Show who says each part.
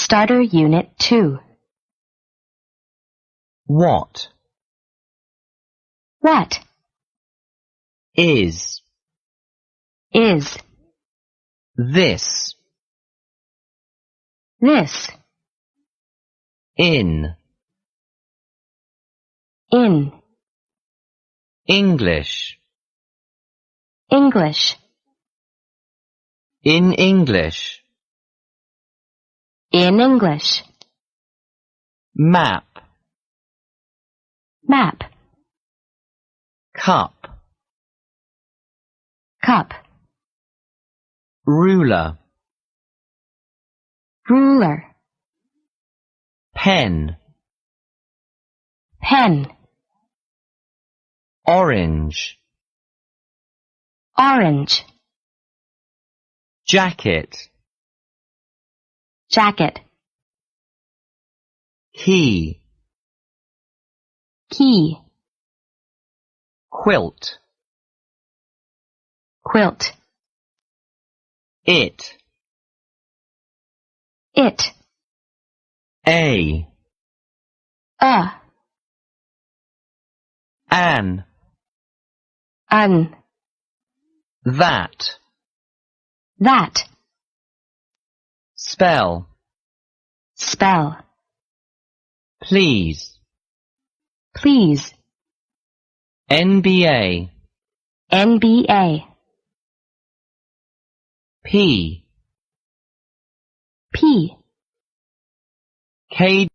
Speaker 1: Starter Unit 2.
Speaker 2: What?
Speaker 1: What?
Speaker 2: Is.
Speaker 1: Is.
Speaker 2: This.
Speaker 1: This.
Speaker 2: In.
Speaker 1: In.
Speaker 2: English.
Speaker 1: English.
Speaker 2: In English.
Speaker 1: In English.
Speaker 2: Map.
Speaker 1: Map.
Speaker 2: Cup.
Speaker 1: Cup.
Speaker 2: Ruler.
Speaker 1: Ruler.
Speaker 2: Pen.
Speaker 1: Pen.
Speaker 2: Orange.
Speaker 1: Orange.
Speaker 2: Jacket.
Speaker 1: Jacket.
Speaker 2: Key.
Speaker 1: Key.
Speaker 2: Quilt.
Speaker 1: Quilt.
Speaker 2: It.
Speaker 1: It.
Speaker 2: A. An.
Speaker 1: An.
Speaker 2: That.
Speaker 1: That.
Speaker 2: Spell.
Speaker 1: Spell.
Speaker 2: Please.
Speaker 1: Please.
Speaker 2: NBA.
Speaker 1: NBA.
Speaker 2: P.
Speaker 1: P.
Speaker 2: K.